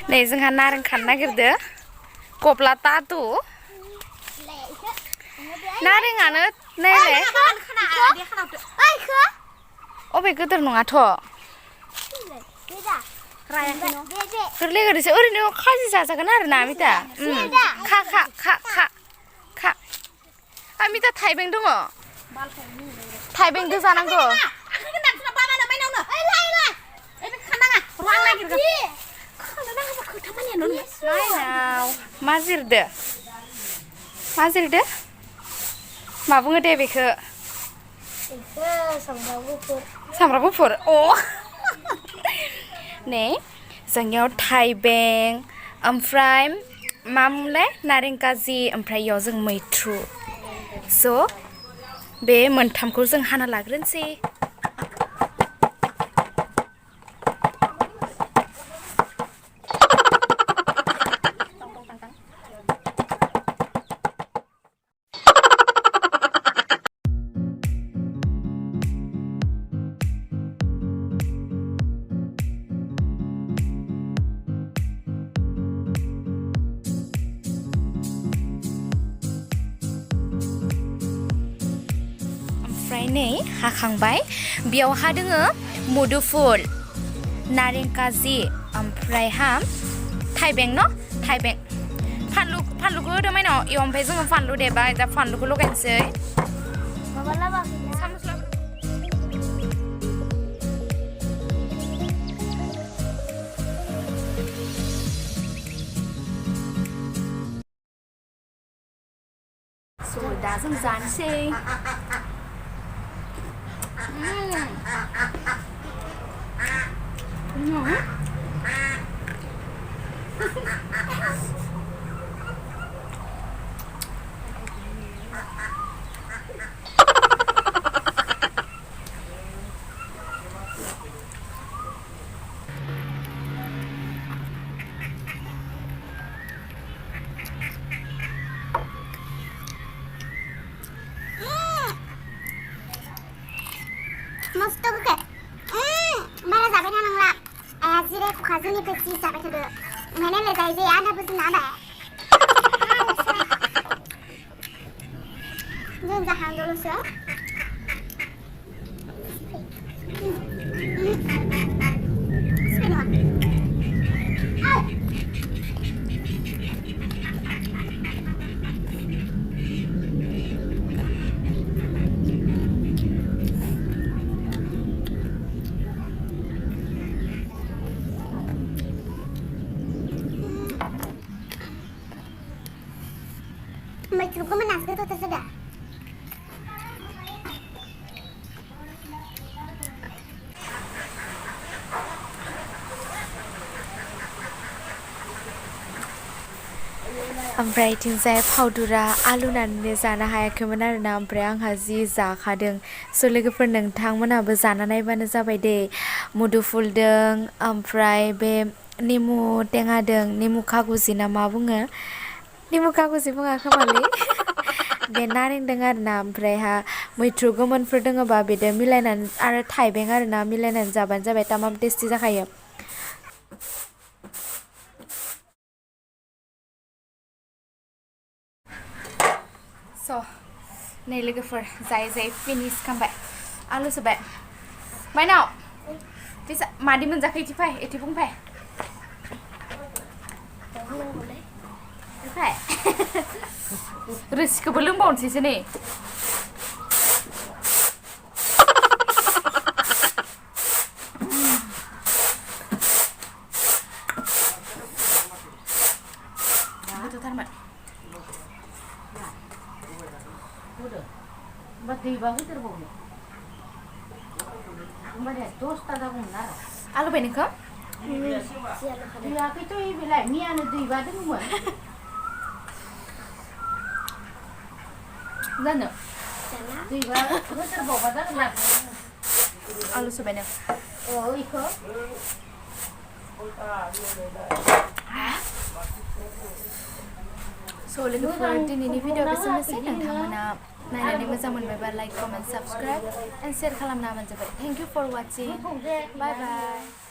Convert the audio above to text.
नै जोंहा नारें खानो नागिरदो गब्ला तातु नारेंआनो नायलाय अबे गोदोर नङाथ' गोरलै गोरलैसो ओरैनो खाजि जाजागोन आरो ना मिता खा मिता थाइबें दङ थाइबेंदो जानांगौ नायनाव मा जिरदो मा बुङो दे बेखौ सामब्राम गुफुर अ नै जोंनियाव थाइबें ओमफ्राय मा मोनलाय नारें काजि ओमफ्राय इयाव जों मैथ्रु स' बे मोनथामखौ जों हाना लाग्रोनोसै ओमफ्राय नै हाखांबाय बेयावहा दोङो मुदुफुल नारें काजि ओमफ्रायहा थाइबें न थाइबें फानलुखौ होदो माइनाव इयाव ओमफ्राय जोङो फानलु देबाय दा फानलुखौ लगायनोसै दा जों जानोसै मस्त गोखै बारा जाबाय थानांला आया जिराय खुखाजोंनिफ्राय जि जाबाय थादो ओंखायनो जायै जायै आदाबो जोंना आदा जों जाहांदोल'सो मैथ्रुखौ मोनासगोरथ'थ' दा ओमफ्राय इथिंजाय फावदुरा आलु होनानै जानो हायाखैमोन आरोना ओमफ्राय आंहा जि जाखादों स' लोगोफोर नोंथांमोनहाबो जाना नायबानो जाबाय दे मुदुफुलदों ओमफ्राय बे नेमु टेङादों नेमु खागुजि ना मा बुङो नेमु खागुजि बुङा खोमालै बे नारेंदों आरोना ओमफ्रायहा मैथ्रु गोमोनफोर दोङोबा बेदो मिलायनानै आरो थाइबें आरोना मिलायनानै जाबानो जाबाय तामाम टेस्टि जाखायो स' नै लोगोफोर जायै फिनिश खालामबाय आलु सोबाय माइनाव फैसा मादि मोनजाखो इथि फै इथि बुंफै रोसिखौबो लोंबावनोसैसो नै गोथावथारमोन आलु बायनोखौ जानो आलु सोबायनो स' लोगोफोर दिनैनि भिडिअ बेसेनोसै नोंथांमोना नायनानै मोजां मोनबायबा like comment subscribe and share खालामना होबानो जाबाय thank you for watching bye bye